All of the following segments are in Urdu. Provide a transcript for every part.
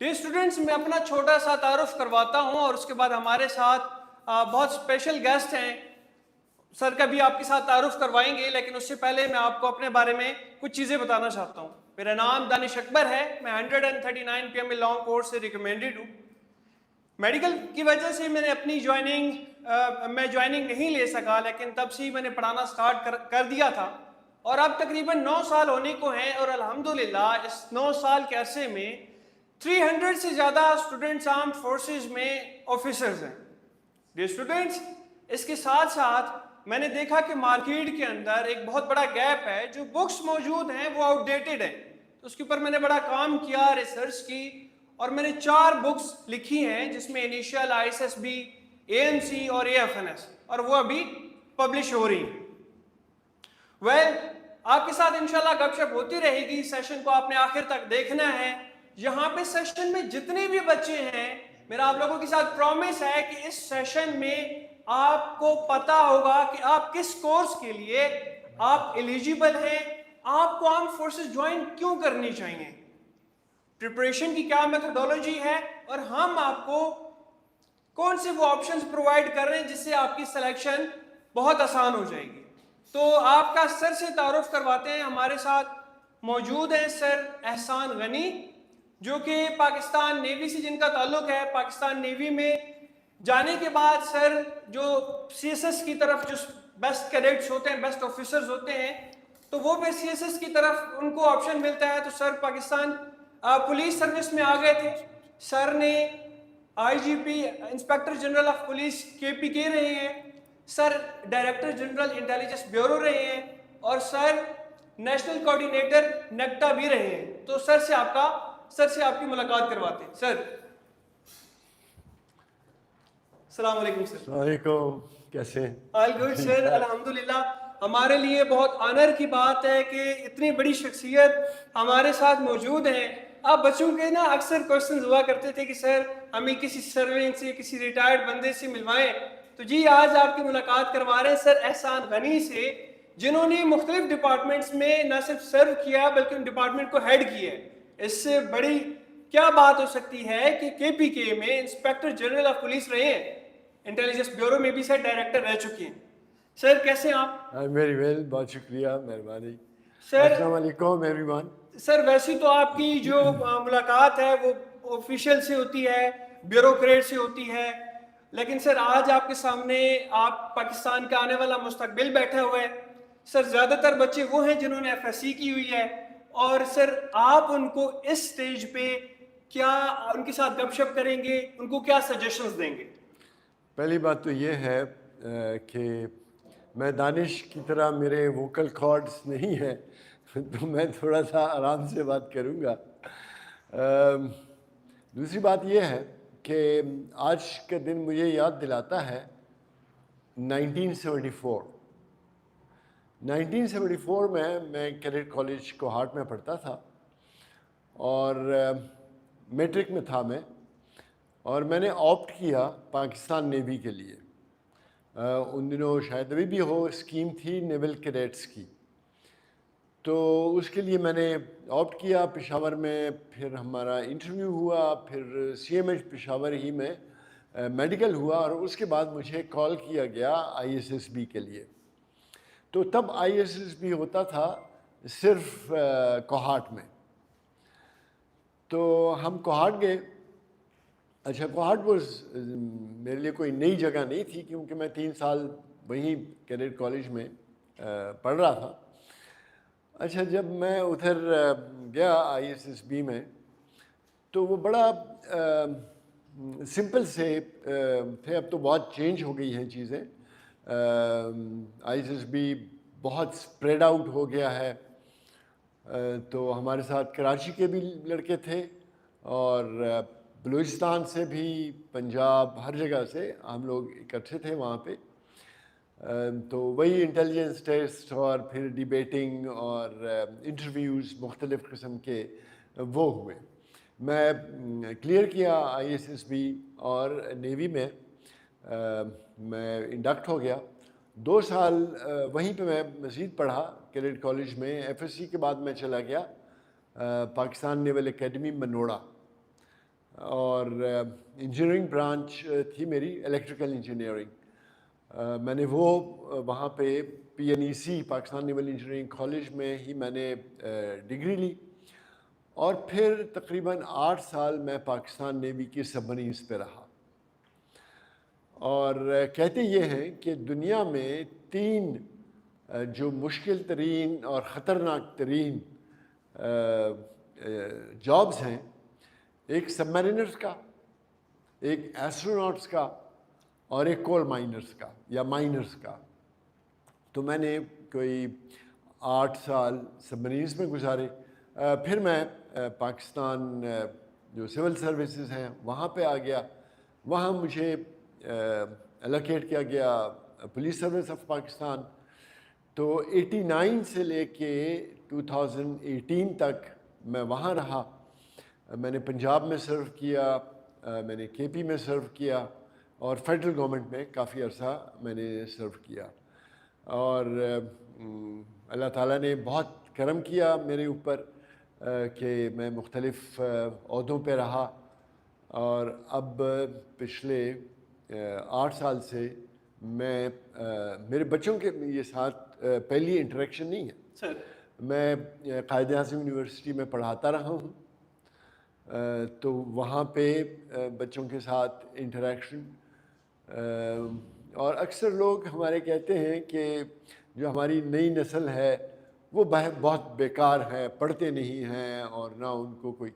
ڈیئر اسٹوڈنٹس، میں اپنا چھوٹا سا تعارف کرواتا ہوں اور اس کے بعد ہمارے ساتھ بہت اسپیشل گیسٹ ہیں. سر کا بھی آپ کے ساتھ تعارف کروائیں گے، لیکن اس سے پہلے میں آپ کو اپنے بارے میں کچھ چیزیں بتانا چاہتا ہوں. میرا نام دانش اکبر ہے. میں 139 P M A long course سے ریکمینڈڈ ہوں. میڈیکل کی وجہ سے میں نے اپنی جوائننگ نہیں لے سکا، لیکن تب سے ہی میں نے پڑھانا سٹارٹ کر دیا تھا اور اب تقریباً 9 سال ہونے کو ہیں. اور الحمدللہ اس 9 سال کے عرصے میں 300 سے زیادہ اسٹوڈنٹس آرمڈ فورسز میں آفیسرز ہیں. ڈیئر اسٹوڈنٹس، اس کے ساتھ ساتھ میں نے دیکھا کہ مارکیٹ کے اندر ایک بہت بڑا گیپ ہے. جو بکس موجود ہیں وہ آؤٹ ڈیٹڈ ہیں. تو اس کے اوپر میں نے بڑا کام کیا، ریسرچ کی، اور میں نے 4 بکس لکھی ہیں جس میں انیشیل، ISSB، AMC اور AFNS، اور وہ ابھی پبلش ہو رہی ہیں. آپ کے ساتھ انشاءاللہ گپ شپ ہوتی رہے گی. سیشن کو آپ نے آخر تک دیکھنا ہے. یہاں پہ سیشن میں جتنے بھی بچے ہیں، میرا آپ لوگوں کے ساتھ پرومس ہے کہ اس سیشن میں آپ کو پتا ہوگا کہ آپ کس کورس کے لیے آپ ایلیجیبل ہیں، آپ کو آرم فورسز جوائن کیوں کرنی چاہیے، پریپریشن کی کیا میتھڈولوجی ہے، اور ہم آپ کو کون سے وہ آپشنز پرووائڈ کر رہے ہیں جس سے آپ کی سلیکشن بہت آسان ہو جائے گی. تو آپ کا سر سے تعارف کرواتے ہیں. ہمارے ساتھ موجود ہیں سر احسان غنی، جو کہ پاکستان نیوی سے جن کا تعلق ہے. پاکستان نیوی میں جانے کے بعد سر جو CSS کی طرف جو بیسٹ کیڈٹس ہوتے ہیں، بیسٹ آفیسرز ہوتے ہیں، تو وہ پھر CSS کی طرف ان کو آپشن ملتا ہے. تو سر پاکستان پولیس سروس میں آ گئے تھے. سر نے IGP inspector general of police KPK رہے ہیں. سر ڈائریکٹر جنرل انٹیلیجنس بیورو رہے ہیں، اور سر نیشنل کوآرڈینیٹر نیکٹا بھی رہے ہیں. تو سر سے آپ کی ملاقات کرواتے ہیں. سر السلام علیکم. سر السلام علیکم، کیسے ہیں؟ آل گڈ سر، الحمدللہ. ہمارے لیے بہت آنر کی بات ہے کہ اتنی بڑی شخصیت ہمارے ساتھ موجود ہیں. آپ بچوں کے نا اکثر کوشچنز ہوا کرتے تھے کہ سر ہمیں کسی سرونٹ سے، کسی ریٹائرڈ بندے سے ملوائیں. تو جی آج آپ کی ملاقات کروا رہے ہیں سر احسان غنی سے، جنہوں نے مختلف ڈپارٹمنٹس میں نہ صرف سرو کیا بلکہ ان ڈپارٹمنٹ کو ہیڈ کیا ہے. اس سے بڑی کیا بات ہو سکتی ہے کہ KPK میں انسپیکٹر جنرل آف پولیس رہے ہیں، انٹیلیجنس بیورو میں بھی سر ڈائریکٹر رہ چکی ہیں. سر کیسے ہیں آپ؟ ویری ویل، بہت شکریہ، مہربانی. سر السلام علیکم ایوری ون. سر ویسے تو آپ کی جو ملاقات ہے وہ آفیشیل سے ہوتی ہے، بیوروکریٹ سے ہوتی ہے، لیکن سر آج آپ کے سامنے آپ پاکستان کا آنے والا مستقبل بیٹھا ہوا ہے. سر زیادہ تر بچے وہ ہیں جنہوں نے FSC کی ہوئی ہے، اور سر آپ ان کو اس سٹیج پہ کیا ان کے ساتھ گپ شپ کریں گے، ان کو کیا سجیشنز دیں گے؟ پہلی بات تو یہ ہے کہ میں دانش کی طرح میرے ووکل کارڈز نہیں ہیں، تو میں تھوڑا سا آرام سے بات کروں گا. دوسری بات یہ ہے کہ آج کا دن مجھے یاد دلاتا ہے 1974 میں کیڈٹ کالج کوہاٹ میں پڑھتا تھا، اور میٹرک میں تھا میں، اور میں نے آپٹ کیا پاکستان نیوی کے لیے. ان دنوں شاید ابھی بھی ہو اسکیم تھی نیول کیڈٹس کی، تو اس کے لیے میں نے آپٹ کیا پشاور میں. پھر ہمارا انٹرویو ہوا، پھر CMH پشاور ہی میں میڈیکل ہوا، اور اس کے بعد مجھے کال کیا گیا ISSB کے لیے. تو تب ISSB ہوتا تھا صرف کوہاٹ میں. تو ہم کوہاٹ گئے. اچھا، کوہاٹ وہ میرے لیے کوئی نئی جگہ نہیں تھی، کیونکہ میں 3 سال وہیں کیڈٹ کالج میں پڑھ رہا تھا. اچھا، جب میں ادھر گیا ISSB میں، تو وہ بڑا سمپل سے تھے. اب تو بہت چینج ہو گئی ہیں چیزیں. ISSB بہت اسپریڈ آؤٹ ہو گیا ہے. تو ہمارے ساتھ کراچی کے بھی لڑکے تھے، اور بلوچستان سے بھی، پنجاب، ہر جگہ سے ہم لوگ اکٹھے تھے وہاں پہ. تو وہی انٹیلیجنس ٹیسٹ اور پھر ڈیبیٹنگ اور انٹرویوز مختلف قسم کے وہ ہوئے. میں کلیئر کیا ISSB، اور نیوی میں میں انڈکٹ ہو گیا. 2 سال وہیں پہ میں مزید پڑھا کیڈٹ کالج میں. FSC کے بعد میں چلا گیا پاکستان نیول اکیڈمی منوڑا. اور انجینئرنگ برانچ تھی میری الیکٹریکل انجینئرنگ. میں نے وہ وہاں پہ PNEC پاکستان نیول انجینئرنگ کالج میں ہی میں نے ڈگری لی, اور پھر تقریباً 8 سال میں پاکستان نیوی کی سب مرینز پہ رہا. اور کہتے یہ ہیں کہ دنیا میں 3 جو مشکل ترین اور خطرناک ترین جابز ہیں, ایک سب میرینرز کا, ایک ایسٹروناٹس کا, اور ایک کول مائنرز کا یا مائنرز کا. تو میں نے کوئی 8 سال سب مرینز میں گزارے. پھر میں پاکستان جو سول سروسز ہیں وہاں پہ آ گیا. وہاں مجھے الوکیٹ کیا گیا پولیس سروس آف پاکستان. تو 89 سے لے کے 2018 تک میں وہاں رہا. میں نے پنجاب میں سرو کیا, میں نے KP میں سرو کیا, اور فیڈرل گورنمنٹ میں کافی عرصہ میں نے سرو کیا. اور اللہ تعالیٰ نے بہت کرم کیا میرے اوپر کہ میں مختلف عہدوں پہ رہا. اور اب پچھلے 8 سال سے میں میرے بچوں کے یہ ساتھ پہلی انٹریکشن نہیں ہے. سر میں قائد اعظم یونیورسٹی میں پڑھاتا رہا ہوں, تو وہاں پہ بچوں کے ساتھ انٹریکشن. اور اکثر لوگ ہمارے کہتے ہیں کہ جو ہماری نئی نسل ہے وہ بہت بیکار ہے, پڑھتے نہیں ہیں, اور نہ ان کو کوئی.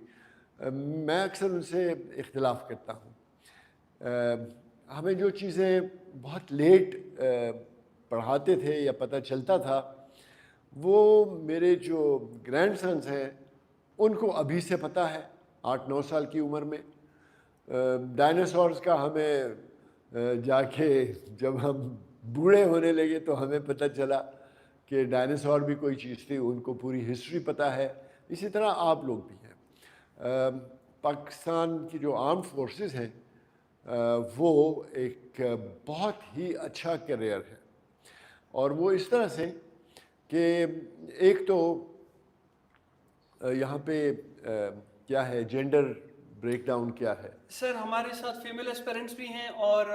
میں اکثر ان سے اختلاف کرتا ہوں. ہمیں جو چیزیں بہت لیٹ پڑھاتے تھے یا پتہ چلتا تھا, وہ میرے جو گرینڈ سنز ہیں ان کو ابھی سے پتہ ہے 8-9 سال کی عمر میں. ڈائناسورز کا ہمیں جا کے جب ہم بوڑھے ہونے لگے تو ہمیں پتہ چلا کہ ڈائناسور بھی کوئی چیز تھی, ان کو پوری ہسٹری پتہ ہے. اسی طرح آپ لوگ بھی ہیں. پاکستان کی جو آرمڈ فورسز ہیں وہ ایک بہت ہی اچھا کیریئر ہے, اور وہ اس طرح سے کہ ایک تو یہاں پہ کیا ہے, جینڈر بریک ڈاؤن کیا ہے. سر ہمارے ساتھ فیمیل اسپیرنٹس بھی ہیں اور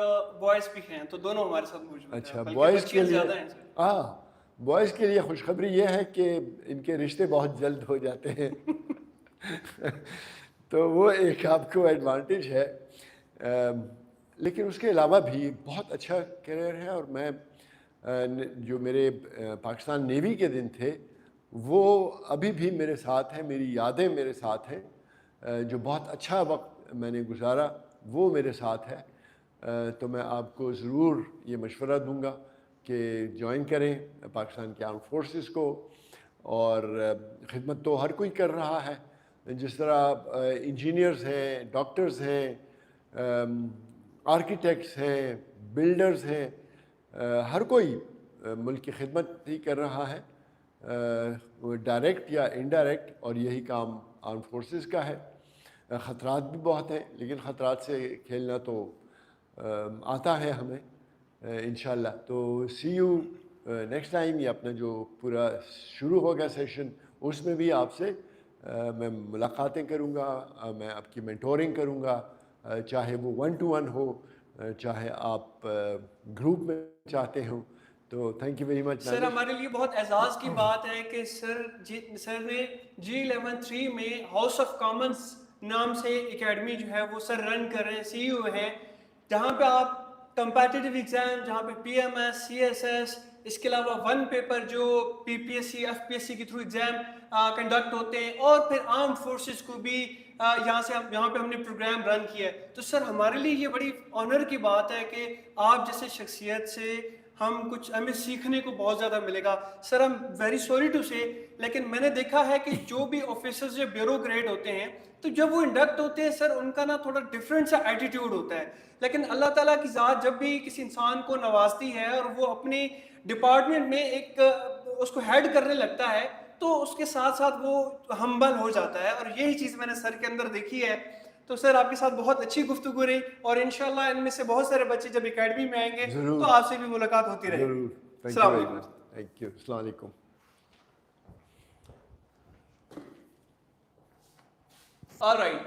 بوائز بھی ہیں, تو دونوں ہمارے ساتھ موجود ہیں. اچھا, بلکہ بوائز کے بچیاں لیے زیادہ ہیں سر. ہاں, بوائز کے لیے خوشخبری یہ ہے کہ ان کے رشتے بہت جلد ہو جاتے ہیں. تو وہ ایک آپ کو ایڈوانٹیج ہے. لیکن اس کے علاوہ بھی بہت اچھا کیریئر ہے. اور میں جو میرے پاکستان نیوی کے دن تھے وہ ابھی بھی میرے ساتھ ہیں, میری یادیں میرے ساتھ ہیں. جو بہت اچھا وقت میں نے گزارا وہ میرے ساتھ ہے. تو میں آپ کو ضرور یہ مشورہ دوں گا کہ جوائن کریں پاکستان کے آرم فورسز کو. اور خدمت تو ہر کوئی کر رہا ہے, جس طرح انجینئرز ہیں, ڈاکٹرز ہیں, آرکیٹیکٹس ہیں, بلڈرز ہیں, ہر کوئی ملک کی خدمت ہی کر رہا ہے, ڈائریکٹ یا انڈائریکٹ. اور یہی کام آرم فورسز کا ہے. خطرات بھی بہت ہیں, لیکن خطرات سے کھیلنا تو آتا ہے ہمیں انشاءاللہ. تو سی یو نیکسٹ ٹائم. یہ اپنا جو پورا شروع ہوگا سیشن, اس میں بھی آپ سے میں ملاقاتیں کروں گا, میں آپ کی مینٹورنگ کروں گا, چاہے وہ 1 to 1 ہو, چاہے آپ گروپ میں چاہتے ہوں. تو تھینک یو ویری مچ. سر ہمارے لیے بہت اعزاز کی بات ہے کہ سر نے G11-3 میں ہاؤس آف کامنس نام سے اکیڈمی جو ہے وہ سر رن کر رہے ہیں, CEO ہیں, جہاں پہ آپ کمپیٹیٹیو ایگزام, جہاں پہ PMS, CSS, اس کے علاوہ 1 پیپر جو PPSC, FPSC کے تھرو ایگزام کنڈکٹ ہوتے ہیں, اور پھر آرم فورسز کو بھی یہاں پہ ہم نے پروگرام رن کیا ہے. تو سر ہمارے لیے یہ بڑی آنر کی بات ہے کہ آپ جیسے شخصیت سے ہمیں سیکھنے کو بہت زیادہ ملے گا. سر ہم ویری سوری ٹو سے, لیکن میں نے دیکھا ہے کہ جو بھی آفیسرز جو بیوروکریٹ ہوتے ہیں تو جب وہ انڈکٹ ہوتے ہیں سر ان کا نا تھوڑا ڈفرینٹ سا ایٹیٹیوڈ ہوتا ہے. لیکن اللہ تعالیٰ کی ذات جب بھی کسی انسان کو نوازتی ہے اور وہ اپنی ڈپارٹمنٹ میں ایک اس کو ہیڈ کرنے لگتا ہے تو اس کے ساتھ ساتھ وہ ہمبل ہو جاتا ہے, اور یہی چیز میں نے سر کے اندر دیکھی ہے. تو سر آپ کے ساتھ بہت اچھی گفتگو رہی, اور انشاءاللہ ان میں سے بہت سارے بچے جب اکیڈمی میں آئیں گے تو آپ سے بھی ملاقات ہوتی رہے گی. السلام علیکم. Thank you. السلام علیکم. All right.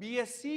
BSc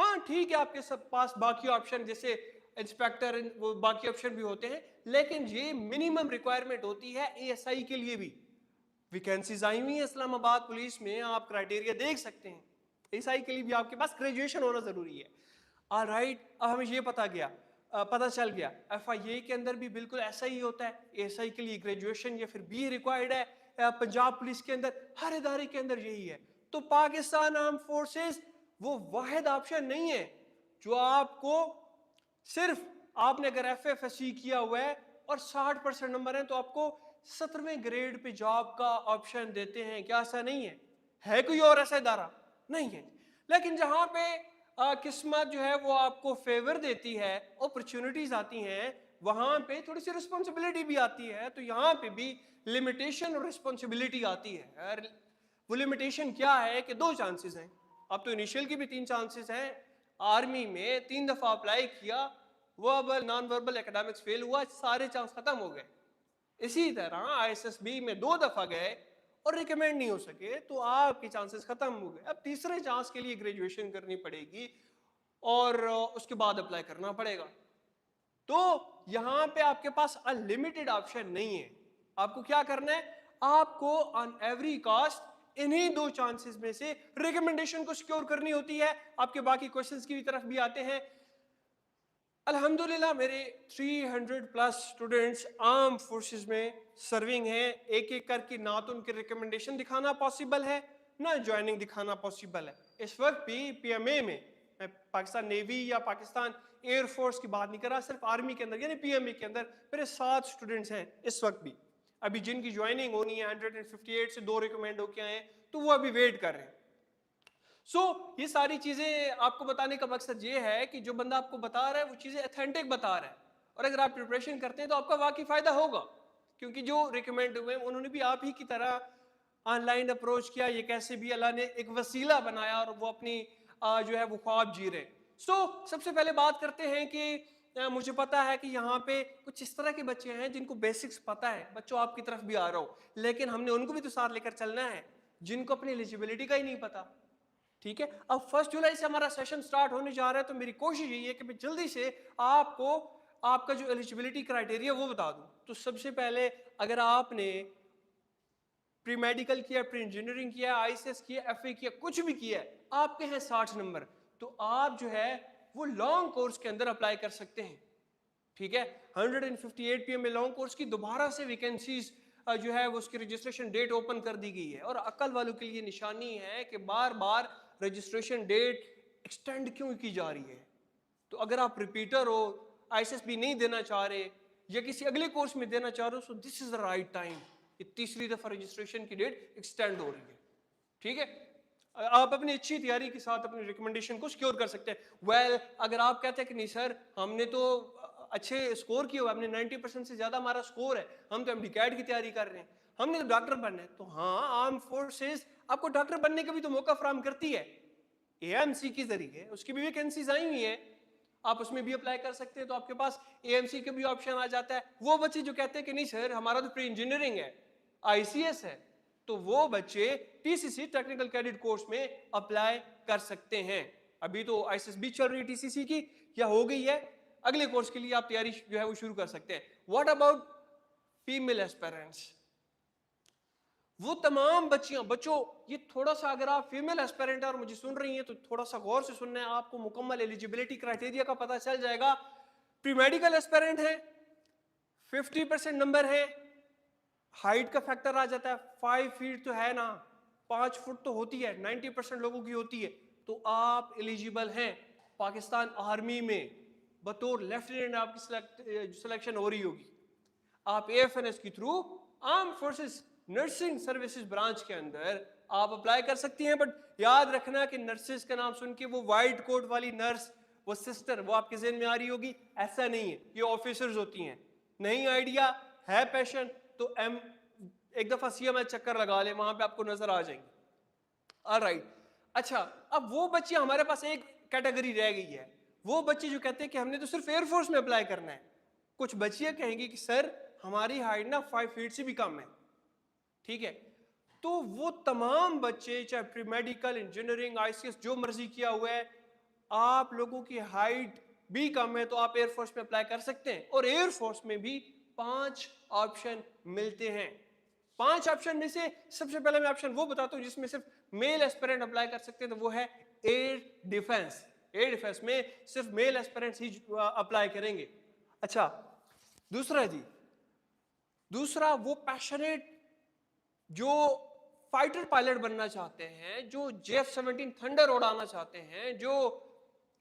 ہاں ٹھیک ہے آپ کے پاس باقی آپشن جیسے انسپیکٹر وہ باقی آپشن بھی ہوتے ہیں، لیکن یہ منیمم ریکوائرمنٹ ہوتی ہے اے ایس آئی کے لیے بھی. ویکینسیز آئی ہوئی ہیں اسلام آباد پولیس میں، آپ کرائٹیریا دیکھ سکتے ہیں. اے ایس آئی کے لیے بھی آپ کے پاس گریجویشن ہونا ضروری ہے. آلرائٹ، اب ہمیں یہ پتہ چل گیا ایف آئی اے کے اندر بھی بالکل ایسا ہی ہوتا ہے. اے ایس آئی کے لیے گریجویشن یا پھر بی ریکوائرڈ ہے. پنجاب پولیس کے اندر ہر ادارے کے اندر یہی ہے. تو پاکستان آرم فورسز وہ واحد آپشن نہیں ہے جو آپ کو صرف آپ نے اگر ایف ایف ایس سی کیا ہوا ہے اور 60% نمبر ہیں تو آپ کو 17ویں گریڈ پہ جاب کا آپشن دیتے ہیں. کیا ایسا نہیں ہے؟ ہے کوئی اور ایسا ادارہ؟ نہیں ہے. لیکن جہاں پہ قسمت جو ہے وہ آپ کو فیور دیتی ہے، اپرچونٹیز آتی ہیں، وہاں پہ تھوڑی سی رسپانسبلٹی بھی آتی ہے. تو یہاں پہ بھی لمیٹیشن اور رسپانسبلٹی آتی ہے. وہ لمیٹیشن کیا ہے کہ 2 چانسز ہیں. اب تو انیشیل کی بھی 3 چانسز ہیں. آرمی میں 3 دفعہ اپلائی کیا، وربل نان وربل اکیڈمکس فیل ہوا، سارے چانس ختم ہو گئے. اسی طرح آئی ایس ایس بی میں 2 دفعہ گئے اور ریکمینڈ نہیں ہو سکے تو آپ کے چانسز ختم ہو گئے. اب تیسرے چانس کے لیے گریجویشن کرنی پڑے گی اور اس کے بعد اپلائی کرنا پڑے گا. تو یہاں پہ آپ کے پاس انلمیٹڈ آپشن نہیں ہے. آپ کو کیا کرنا ہے؟ آپ کو آن ایوری کاسٹ انہی 2 چانسز میں سے ریکمنڈیشن کو سیکیور کرنی ہوتی ہے. آپ کے باقی کوشچنز کی طرف بھی آتے ہیں. الحمدللہ میرے 300 پلس اسٹوڈنٹس آرم فورسز میں سرونگ ہیں. ایک ایک کر کے نہ تو ان کے ریکمنڈیشن دکھانا پاسبل ہے، نہ جوائننگ دکھانا پاسبل ہے. اس وقت بھی پی ایم اے میں پاکستان نیوی یا پاکستان ایئر فورس کی بات نہیں کر رہا، صرف آرمی کے اندر یعنی پی ایم اے کے اندر میرے 7 اسٹوڈنٹس ہیں اس وقت بھی ابھی جن کی جوائننگ ہونی ہے. 158 سے 2 ریکمینڈ ہو کے آئے ہیں تو وہ ابھی ویٹ کر رہے ہیں. یہ ساری چیزیں آپ کو بتانے کا مقصد یہ ہے کہ جو بندہ آپ کو بتا رہا ہے وہ چیزیں اتھینٹک بتا رہا ہے، اور اگر آپ پریپریشن کرتے ہیں تو آپ کا واقعی فائدہ ہوگا. کیونکہ جو ریکمینڈ ہوئے انہوں نے بھی آپ ہی کی طرح آن لائن اپروچ کیا. یہ کیسے بھی اللہ نے ایک وسیلہ بنایا اور وہ اپنی جو ہے وہ خواب جی رہے. سب سے پہلے بات کرتے ہیں کہ مجھے پتا ہے کہ یہاں پہ کچھ اس طرح کے بچے ہیں جن کو بیسکس پتا ہے. بچوں آپ کی طرف بھی آ رہا ہو، لیکن ہم نے ان کو بھی تو ساتھ لے کر چلنا ہے جن کو اپنی ایلیجیبلٹی کا ہی نہیں پتا. ٹھیک ہے، اب 1 جولائی سے ہمارا سیشن سٹارٹ ہونے جا رہا ہے تو میری کوشش یہی ہے کہ میں جلدی سے آپ کو آپ کا جو ایلیجیبلٹی کرائٹیریا وہ بتا دوں. تو سب سے پہلے اگر آپ نے پری میڈیکل کیا، پری انجینئرنگ کیا، آئی سی ایس کیا، ایف اے کیا، کچھ بھی کیا ہے، آپ کے ہیں 60 نمبر، تو آپ جو ہے وہ لانگ کورس کے اندر اپلائی کر سکتے ہیں. ٹھیک ہے، 158 P M A long course کی دوبارہ سے ویکینسیز جو ہے وہ اس کی رجسٹریشن ڈیٹ اوپن کر دی گئی ہے. اور عقل والوں کے لیے نشانی ہے کہ بار بار رجسٹریشن ڈیٹ ایکسٹینڈ کیوں کی جا رہی ہے. تو اگر آپ repeater who, I S S B نہیں دینا چاہ رہے یا کسی اگلے کورس میں دینا چاہ رہے ہو، سو دس از دا رائٹ ٹائم. یہ تیسری دفعہ رجسٹریشن کی ڈیٹ ایکسٹینڈ ہو رہی ہے. ٹھیک ہے، آپ اپنی اچھی تیاری کے ساتھ اپنی ریکمنڈیشن کو سیکیور کر سکتے ہیں. اگر آپ کہتے ہیں کہ نہیں سر ہم نے تو اچھے اسکور کیا ہوا، ہم نے 90% سے زیادہ ہمارا اسکور ہے، ہم تو ایم ڈی کیٹ کی تیاری کر رہے ہیں، ہم نے تو ڈاکٹر بننا ہے، تو ہاں آرم فورسز آپ کو ڈاکٹر بننے کا بھی تو موقع فراہم کرتی ہے اے ایم سی کے ذریعے. اس کی بھی ویکینسیز آئی ہوئی ہیں، آپ اس میں بھی اپلائی کر سکتے ہیں. تو آپ کے پاس اے ایم سی کا بھی آپشن آ جاتا ہے. وہ بچے جو کہتے ہیں کہ نہیں سر ہمارا تو پری انجینئرنگ ہے، آئی سی ایس ہے، تو وہ بچے ٹی سی سی ٹیکنیکل کیڈٹ کورس میں اپلائی کر سکتے ہیں. ابھی تو آئی ایس ایس بی چل رہی ہے ٹی سی سی کی یا ہو گئی ہے، اگلے کورس کے لیے آپ تیاری جو ہے وہ شروع کر سکتے ہیں. What about female aspirants? وہ تمام بچوں یہ تھوڑا سا اگر آپ فیمیل ایسپیرنٹ اور مجھے سن رہی ہیں تو تھوڑا سا غور سے سننا ہے، آپ کو مکمل ایلیجیبلٹی کرائٹیریا کا پتہ چل جائے گا. پری میڈیکل ایسپیرنٹ ہے، 50% نمبر ہے، ہائٹ کا فیکٹر آ جاتا ہے، 5 فیٹ تو ہے نا، 5 فٹ تو ہوتی ہے، 90% لوگوں کی ہوتی ہے، تو آپ ایلیجیبل ہیں پاکستان آرمی میں. بطور لیفٹیننٹ آپ کی سلیکشن ہو رہی ہوگی. آپ اے ایف این ایس کے through arm forces nursing services branch کے اندر آپ اپلائی کر سکتی ہیں. بٹ یاد رکھنا کہ نرسز کا نام سن کے وہ وائٹ کوٹ والی نرس، وہ سسٹر، وہ آپ کے ذہن میں آ رہی ہوگی، ایسا نہیں ہے. یہ آفیسرز ہوتی ہیں. نہیں آئیڈیا ہے پیشن تو ایک دفعہ سی ایم ایچ چکر لگا لیں، وہاں پہ آپ کو نظر آ جائیں گے. آلرائٹ، اچھا اب وہ بچے ہمارے پاس ایک کیٹیگری رہ گئی ہے، وہ بچے جو کہتے ہیں کہ ہم نے تو صرف ایئر فورس میں اپلائی کرنا ہے. کچھ بچیاں کہیں گی کہ سر ہماری ہائٹ نا 5 فیٹ سے بھی کم ہے. ٹھیک ہے، تو وہ تمام بچے چاہے پری میڈیکل، انجینئرنگ، آئی سی ایس جو مرضی کیا ہوا ہے، آپ لوگوں کی ہائٹ بھی کم ہے تو آپ ایئر فورس میں اپلائی کر سکتے ہیں, اور ایئر فورس میں بھی 5 آپشن ملتے ہیں. 5 آپشن میں سے سب سے پہلے میں آپشن وہ بتاتا ہوں جس میں صرف میل ایسپیرنٹ اپلائی کر سکتے ہیں, تو وہ ہے ایئر ڈیفense. ایئر ڈیفenس میں صرف میل ایسپیرنٹس ہی اپلائی کریں گے. اچھا دوسرا وہ پیشنیٹ جو فائٹر پائلٹ بننا چاہتے ہیں, جو JF-17 تھنڈر اڑانا چاہتے ہیں, جو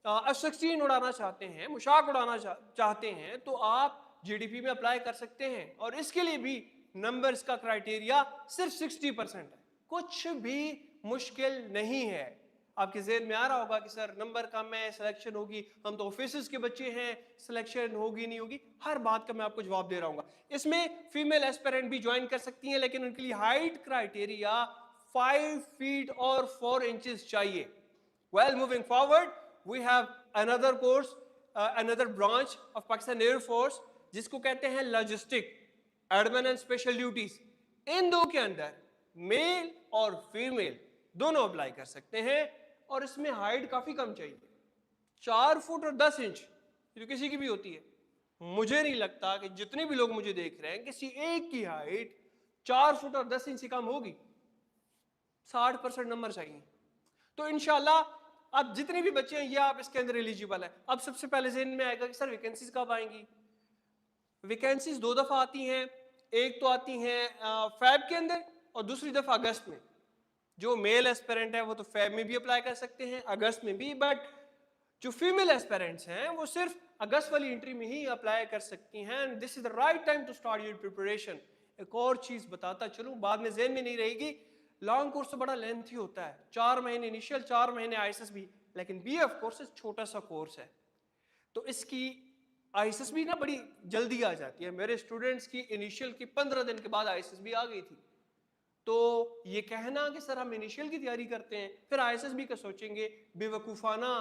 F-16 اڑانا چاہتے ہیں, مشاق اڑانا چاہتے ہیں, تو آپ GDP میں اپلائی کر سکتے ہیں, اور اس کے لیے بھی نمبرز کا کرائٹیریا صرف 60% ہے. کچھ بھی مشکل نہیں ہے. آپ کے ذہن میں آ رہا ہوگا کہ سر نمبر کم ہے, سلیکشن ہوگی, ہم تو آفیسز کے بچے ہیں, سلیکشن ہوگی نہیں ہوگی. ہر بات کا میں آپ کو جواب دے رہا ہوں گا. اس میں فیمیل ایسپیرنٹ بھی جوائن کر سکتی ہیں, لیکن ان کے لیے ہائٹ کرائٹیریا 5 فیٹ اور 4 انچز چاہیے. Well, moving forward, we have another course, another branch of Pakistan Air Force, جس کو کہتے ہیں logistic, admin and special duties. ان دو کے اندر میل اور فیمیل دونوں اپلائی کر سکتے ہیں, اور اس میں ہائٹ کافی کم چاہیے, 4 فٹ اور 10 انچ, جو کسی کی بھی ہوتی ہے. مجھے نہیں لگتا کہ جتنے بھی لوگ مجھے دیکھ رہے ہیں کسی ایک کی ہائٹ 4 فٹ اور 10 انچ سے کم ہوگی. 60% نمبر چاہیے. تو انشاءاللہ اب جتنے بھی بچے ہیں یہ آپ اس کے اندر ایلیجیبل ہیں. اب سب سے پہلے ذہن میں آئے گا کہ سر ویکینسیز کب آئیں گی؟ ویکینسیز 2 دفعہ آتی ہیں. ایک تو آتی ہیں فیب کے اندر, اور دوسری دفعہ اگست میں. جو میل ایسپیرنٹ ہے وہ تو فیب میں بھی اپلائی کر سکتے ہیں, اگست میں بھی, بٹ جو فیمیل ایسپیرنٹس ہیں وہ صرف اگست والی انٹری میں ہی اپلائی کر سکتی ہیں. This is the right time to start your preparation. ایک اور چیز بتاتا چلوں, بعد میں ذہن میں نہیں رہے گی. لانگ کورس تو بڑا لینتھی ہوتا ہے, 4 مہینے انیشیل, 4 مہینے ISS بھی, لیکن BF کورس چھوٹا سا کورس ہے, تو اس کی ISS بھی نا بڑی جلدی آ جاتی ہے. میرے اسٹوڈنٹس کی انیشیل کی 15 دن کے بعد ISS بھی آ گئی تھی. تو یہ کہنا کہ سر ہم انیشیل کی تیاری کرتے ہیں پھر ISS بھی کا سوچیں گے, بے وقوفانہ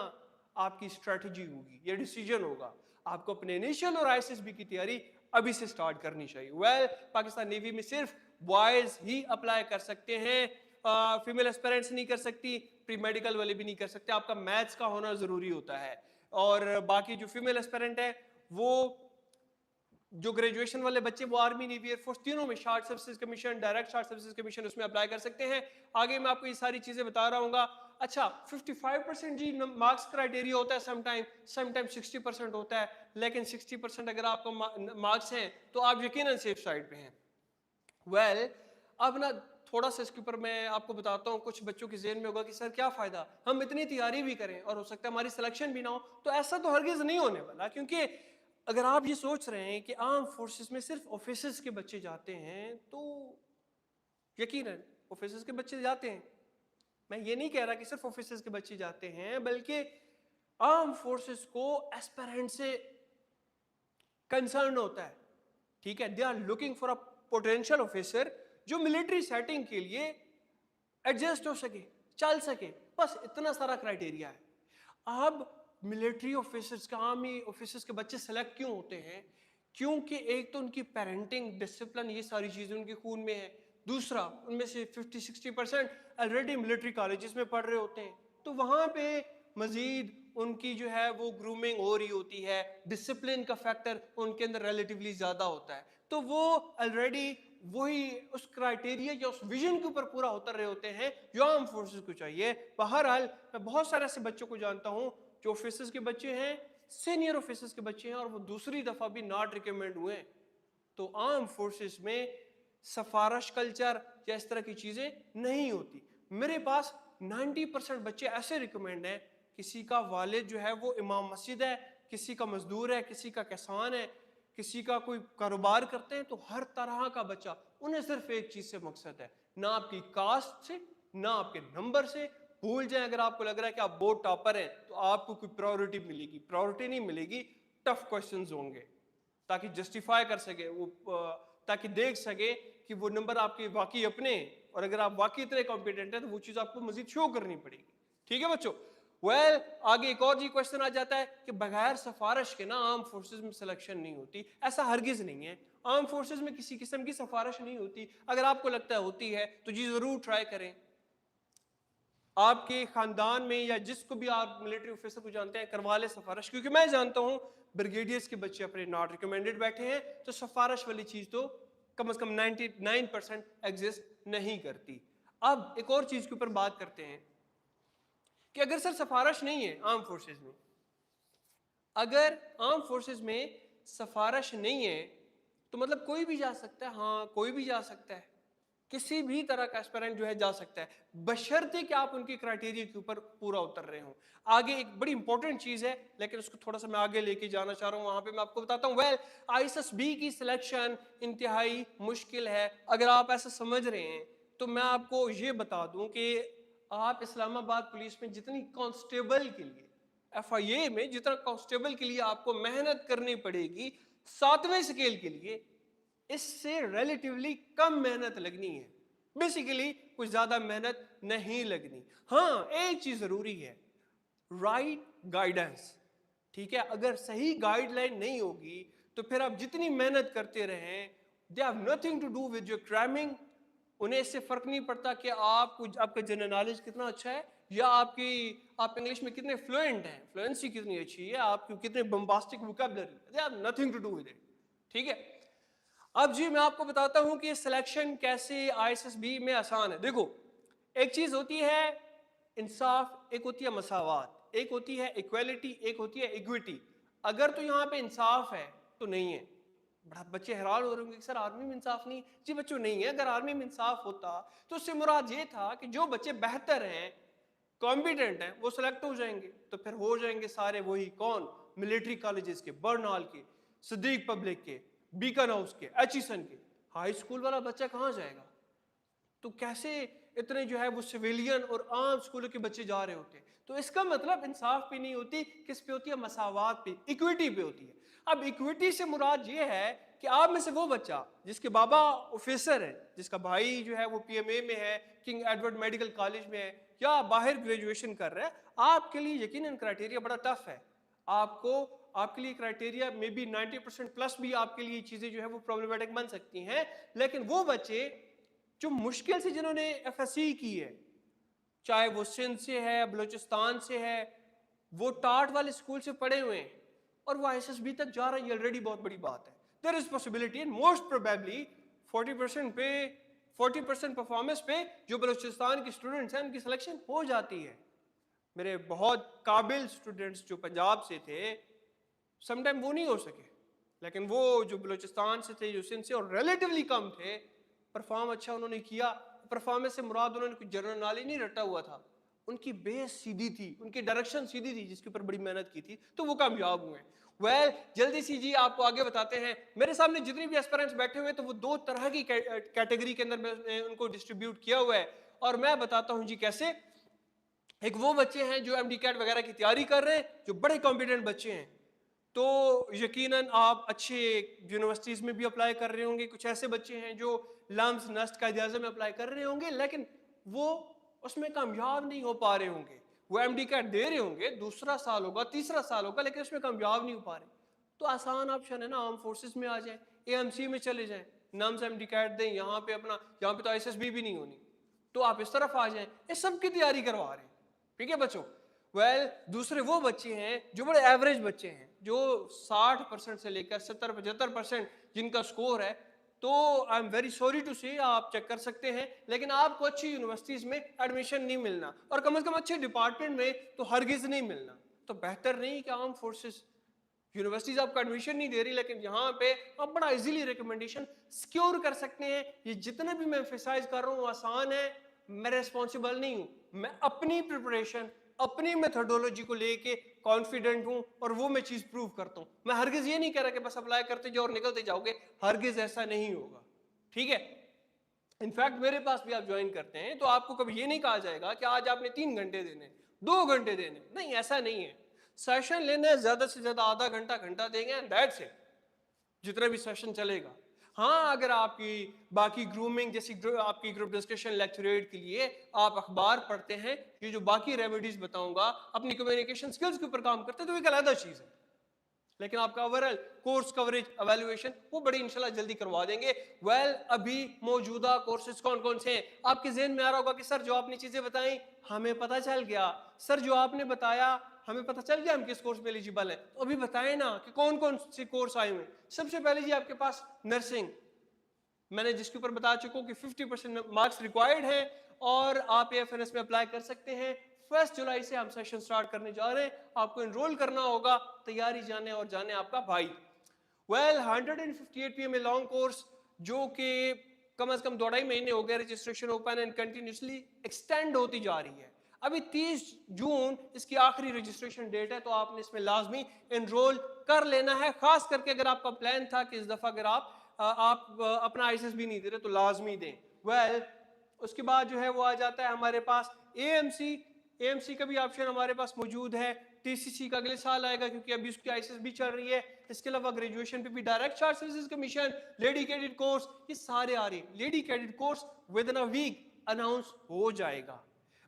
آپ کی اسٹریٹجی ہوگی, یہ ڈیسیجن ہوگا. آپ کو اپنے انیشیل اور ISS بھی کی تیاری ابھی سے سٹارٹ کرنی چاہیے. ویل پاکستان نیوی میں صرف بوائز ہی اپلائی کر سکتے ہیں, فیمیل ایسپیرنٹس نہیں کر سکتی, پری میڈیکل والے بھی نہیں کر سکتے. آپ کا میتھس کا ہونا ضروری ہوتا ہے. اور باقی جو فیمیل ایسپیرنٹ ہے وہ جو گریجویشن والے بچے وہ آرمی, نیوی, ایئر فورس تینوں میں short services commission, direct short services commission, اس میں اپلائی کر سکتے ہیں. آگے میں آپ کو یہ ساری چیزیں بتا رہا ہوں گا. اچھا 55% جی مارکس کرائٹیریا ہوتا ہے, سم ٹائم 60% ہوتا ہے, لیکن 60% اگر آپ کو مارکس ہیں تو آپ یقیناً سیف سائڈ پہ ہیں. ویل اب نا تھوڑا سا اس کے اوپر میں آپ کو بتاتا ہوں. کچھ بچوں کے ذہن میں ہوگا کہ سر کیا فائدہ, ہم اتنی تیاری بھی کریں اور ہو سکتا ہے ہماری سلیکشن بھی نہ ہو. تو ایسا تو ہرگز نہیں ہونے والا, کیونکہ اگر آپ یہ سوچ رہے ہیں کہ عام فورسز میں صرف آفیسرز کے بچے جاتے ہیں تو یقیناً آفیسرز کے بچے جاتے ہیں. میں یہ نہیں کہہ رہا کہ صرف آفیسرز کے بچے جاتے ہیں, بلکہ عام فورسز کو ایسپیرنٹ سے کنسرن ہوتا ہے. ٹھیک ہے, they are looking for a potential officer جو ملٹری سیٹنگ کے لیے ایڈجسٹ ہو سکے, چل سکے, بس اتنا سارا کرائٹیریا ہے. اب ملٹری آفیسرز, آرمی آفیسرز کے بچے سلیکٹ کیوں ہوتے ہیں؟ کیونکہ ایک تو ان کی پیرنٹنگ, ڈسپلن, یہ ساری چیزیں ان کے خون میں ہیں. دوسرا ان میں سے 50-60% آلریڈی ملٹری کالجز میں پڑھ رہے ہوتے ہیں, تو وہاں پہ مزید ان کی جو ہے وہ گرومنگ ہو رہی ہوتی ہے. ڈسپلن کا فیکٹر ان کے اندر ریلیٹیولی زیادہ ہوتا ہے, تو وہ آلریڈی وہی اس کرائٹیریا یا اس ویژن کے اوپر پورا اتر رہے ہوتے ہیں جو عام فورسز کو چاہیے. بہرحال میں بہت سارے ایسے بچوں کو جانتا ہوں جو آفیسرز کے بچے ہیں, سینئر آفیسرز کے بچے ہیں, اور وہ دوسری دفعہ بھی ناٹ ریکمینڈ ہوئے ہیں. تو عام فورسز میں سفارش کلچر یا اس طرح کی چیزیں نہیں ہوتی. میرے پاس 90% بچے ایسے ریکمینڈ ہیں, کسی کا والد جو ہے وہ امام مسجد ہے, کسی کا مزدور ہے, کسی کا کسان ہے, کسی کا کوئی کاروبار کرتے ہیں. تو ہر طرح کا بچہ, انہیں صرف ایک چیز سے مقصد ہے, نہ آپ کی کاسٹ سے, نہ آپ کے نمبر سے. بھول جائیں اگر آپ کو لگ رہا ہے کہ آپ بورڈ ٹاپر ہیں تو آپ کو کوئی پرائورٹی ملے گی, پرائورٹی نہیں ملے گی. ٹف کوشچنز ہوں گے تاکہ جسٹیفائی کر سکے وہ, تاکہ دیکھ سکے کہ وہ نمبر آپ کے واقعی اپنے ہیں, اور اگر آپ واقعی اتنے کمپیٹنٹ ہیں تو وہ چیز آپ کو مزید شو کرنی پڑے گی. ٹھیک ہے بچوں. ویل آگے ایک اور جی کوشچن آ جاتا ہے کہ بغیر سفارش کے نا عام فورسز میں سلیکشن نہیں ہوتی. ایسا ہرگز نہیں ہے, عام فورسز میں کسی قسم کی سفارش نہیں ہوتی. اگر آپ کو لگتا ہے ہوتی ہے تو جی ضرور ٹرائی کریں. آپ کے خاندان میں یا جس کو بھی آپ ملٹری آفیسر کو جانتے ہیں کروا لے سفارش, کیونکہ میں جانتا ہوں بریگیڈیئرس کے بچے اپنے ناٹ ریکمینڈڈ بیٹھے ہیں, تو سفارش والی چیز تو کم از کم 99% ایگزسٹ نہیں کرتی. اب ایک اور چیز کے اوپر بات کرتے ہیں کہ اگر سر سفارش نہیں ہے آرم فورسز میں, اگر آرم فورسز میں سفارش نہیں ہے تو مطلب کوئی بھی جا سکتا ہے؟ ہاں کوئی بھی جا سکتا ہے, کسی بھی طرح کا اسپیرنٹ جو ہے جا سکتا ہے, بشرطے کہ آپ ان کے کرائٹیریا کے اوپر پورا اتر رہے ہوں. آگے ایک بڑی امپورٹنٹ چیز ہے لیکن اس کو تھوڑا سا میں آگے لے کے جانا چاہ رہا ہوں, وہاں پہ میں آپ کو بتاتا ہوں. ISSB کی سلیکشن انتہائی مشکل ہے. اگر آپ ایسا سمجھ رہے ہیں تو میں آپ کو یہ بتا دوں کہ آپ اسلام آباد پولیس میں جتنی کانسٹیبل کے لیے, FIA میں جتنا کانسٹیبل کے لیے آپ کو محنت کرنی پڑے گی 7ویں اسکیل کے لیے, اس سے ریلیٹیولی کم محنت لگنی ہے. بیسیکلی کچھ زیادہ محنت نہیں لگنی. ہاں ایک چیز ضروری ہے, رائٹ گائیڈنس. ٹھیک ہے, اگر صحیح گائیڈ لائن نہیں ہوگی تو پھر آپ جتنی محنت کرتے رہیں, they have nothing to do with your cramming. انہیں اس سے فرق نہیں پڑتا کہ آپ کا جنرل نالج کتنا اچھا ہے یا آپ انگلش میں کتنے فلوئنٹ ہیں, فلوئنسی کتنی اچھی ہے, آپ کی کتنے bombastic vocabulary, they have nothing to do with it. ٹھیک ہے, اب جی میں آپ کو بتاتا ہوں کہ سلیکشن کیسے ISSB میں آسان ہے. دیکھو ایک چیز ہوتی ہے انصاف, ایک ہوتی ہے مساوات, ایک ہوتی ہے ایکویلٹی, ایک ہوتی ہے ایکویٹی. اگر تو یہاں پہ انصاف ہے تو نہیں ہے. بڑا بچے حیران ہو رہے ہوں گے سر آرمی میں انصاف نہیں. جی بچوں نہیں ہے. اگر آرمی میں انصاف ہوتا تو اس سے مراد یہ تھا کہ جو بچے بہتر ہیں, کمپیٹنٹ ہیں, وہ سلیکٹ ہو جائیں گے. تو پھر ہو جائیں گے سارے وہی کون, ملٹری کالجز کے, برنال کے, صدیق پبلک کے, بیکن ہاؤس کے, ایچیسن کے. ہائی اسکول والا بچہ کہاں جائے گا؟ تو کیسے اتنے جو ہے وہ سویلین اور عام اسکولوں کے بچے جا رہے ہوتے ہیں؟ تو اس کا مطلب انصاف پہ نہیں ہوتی, کس پہ ہوتی ہے؟ مساوات پہ, ایکویٹی پہ ہوتی ہے. اب ایکویٹی سے مراد یہ ہے کہ آپ میں سے وہ بچہ جس کے بابا آفیسر ہے, جس کا بھائی جو ہے وہ PMA میں ہے, کنگ ایڈورڈ میڈیکل کالج میں ہے, یا باہر گریجویشن کر رہا ہے, آپ کے لیے یقیناً کرائٹیریا بڑا ٹف ہے. آپ کے لیے کرائٹیریا میں بھی 90% پلس بھی آپ کے لیے چیزیں جو ہے وہ پرابلمٹک بن سکتی ہیں. لیکن وہ بچے جو مشکل سے جنہوں نے FSC کی ہے, چاہے وہ سندھ سے ہے, بلوچستان سے ہے, وہ ٹاٹ والے اسکول سے پڑھے ہوئے ہیں اور وہ ISSB تک جا رہا ہے, یہ آلریڈی بہت بڑی بات ہے. There is possibility and most probably 40% پہ 40% پرفارمنس پہ جو بلوچستان کے اسٹوڈنٹس ہیں ان کی سلیکشن ہو جاتی ہے. میرے بہت قابل اسٹوڈنٹس جو پنجاب سے تھے, سم ٹائم وہ نہیں ہو سکے, لیکن وہ جو بلوچستان سے تھے, جو سندھ سے, اور ریلیٹیولی کم تھے, پرفارم اچھا انہوں نے کیا. پرفارمنس سے مراد انہوں نے کوئی جنرل نالج نہیں رٹا ہوا تھا, ان کی بیس سیدھی تھی, ان کی ڈائریکشن سیدھی تھی, جس کے اوپر بڑی محنت کی تھی, تو وہ کامیاب ہوئے. جلدی سی جی آپ کو آگے بتاتے ہیں. میرے سامنے جتنی بھی ایسپیرنٹس بیٹھے ہوئے تو وہ 2 طرح کی کیٹیگری کے اندر میں ان کو ڈسٹریبیوٹ کیا ہوا ہے, اور میں بتاتا ہوں جی کیسے. ایک وہ بچے ہیں جو MD-CAT وغیرہ کی تیاری کر رہے ہیں, جو بڑے کمپیٹنٹ بچے ہیں, تو یقیناً آپ اچھے یونیورسٹیز میں بھی اپلائی کر رہے ہوں گے. کچھ ایسے بچے ہیں جو لمز نسٹ قائد اعظم میں اپلائی کر رہے ہوں گے, لیکن وہ اس میں کامیاب نہیں ہو پا رہے ہوں گے. وہ MD-CAT دے رہے ہوں گے, 2 سال ہوگا, 3 سال ہوگا, لیکن اس میں کامیاب نہیں ہو پا رہے. تو آسان آپشن ہے نا, آرم فورسز میں آ جائیں, AMC میں چلے جائیں, نمز MD-CAT دیں, یہاں پہ تو ISSB بھی نہیں ہونی, تو آپ اس طرف آ جائیں. اس سب کی تیاری کروا رہے ہیں. ٹھیک ہے بچوں. دوسرے وہ بچے ہیں جو بڑے ایوریج بچے ہیں, جو 60% سے لے کر 70-75% جن کا سکور ہے, تو I am very sorry to see, آپ چیک کر سکتے ہیں, لیکن آپ کو اچھی یونیورسٹیز میں ایڈمیشن نہیں ملنا, اور کم از کم اچھے ڈپارٹمنٹ میں تو ہرگز نہیں ملنا. تو بہتر نہیں کہ آرم فورسز یونیورسٹیز آپ کو ایڈمیشن نہیں دے رہی, لیکن یہاں پہ آپ بڑا ایزیلی ریکمنڈیشن سیکیور کر سکتے ہیں. یہ جتنے بھی میں ایمفیسائز کر رہا ہوں آسان ہے, میں ریسپانسبل نہیں ہوں, میں اپنی پریپریشن, اپنی میتھڈولوجی کو لے کے کانفیڈنٹ ہوں, اور وہ میں چیز پروو کرتا ہوں. میں ہرگز یہ نہیں کہہ رہا کہ بس اپلائی کرتے جاؤ اور نکلتے جاؤ گے, ہرگز ایسا نہیں ہوگا. ٹھیک ہے. انفیکٹ میرے پاس بھی آپ جوائن کرتے ہیں تو آپ کو کبھی یہ نہیں کہا جائے گا کہ آج آپ نے 3 گھنٹے دینے, 2 گھنٹے دینے, نہیں, ایسا نہیں ہے. سیشن لینا ہے زیادہ سے زیادہ آدھا گھنٹہ دیں گے, دیٹس اٹ, جتنا بھی سیشن چلے گا. ہاں اگر آپ کی باقی گرومنگ جیسی آپ کی گروپ ڈسکشن لیکچریٹ کے لیے آپ اخبار پڑھتے ہیں, یہ جو باقی ریمیڈیز بتاؤں گا, اپنی کمیونیکیشن سکلز کے اوپر کام کرتے ہیں, تو ایک علیحدہ چیز ہے. لیکن آپ کا اوورال کورس کوریج ایویلویشن وہ بڑی انشاءاللہ جلدی کروا دیں گے. ابھی موجودہ کورسز کون کون سے ہیں؟ آپ کے ذہن میں آ رہا ہوگا کہ سر جو آپ نے چیزیں بتائیں ہمیں پتہ چل گیا، سر جو آپ نے بتایا ہمیں پتہ چل گیا ہم کس کورس میں ایلیجیبل ہیں، تو ابھی بتائیں نا کہ کون کون سے کورس آئے ہوئے ہیں. سب سے پہلے جی آپ کے پاس نرسنگ، میں نے جس کے اوپر بتا چکا ہوں کہ 50% مارکس ریکوائرڈ ہیں اور آپ AFNS میں اپلائی کر سکتے ہیں. 1 جولائی سے ہم سیشن سٹارٹ کرنے جا رہے ہیں، آپ کو انرول کرنا ہوگا. تیاری جانے اور جانے آپ کا بھائی. 158 PM اے لانگ کورس جو کہ کم از کم 2.5 مہینے ہو گئے registration open and continuously extend ہوتی جا رہی ہے. ابھی 30 جون اس کی آخری رجسٹریشن ڈیٹ ہے، تو آپ نے اس میں لازمی انرول کر لینا ہے. خاص کر کے اگر آپ کا پلان تھا کہ اس دفعہ اگر آپ اپنا ISSB بھی نہیں دے رہے تو لازمی دیں. اس کے بعد جو ہے وہ آ جاتا ہے ہمارے پاس AMC کا بھی آپشن ہمارے پاس موجود ہے. TCC کا اگلے سال آئے گا کیونکہ ابھی اس کی ISSB چل رہی ہے. اس کے علاوہ گریجویشن پہ بھی direct charge services commission, lady cadet course, یہ سارے آ رہے ہیں. Lady cadet course with in a week announce ہو جائے گا.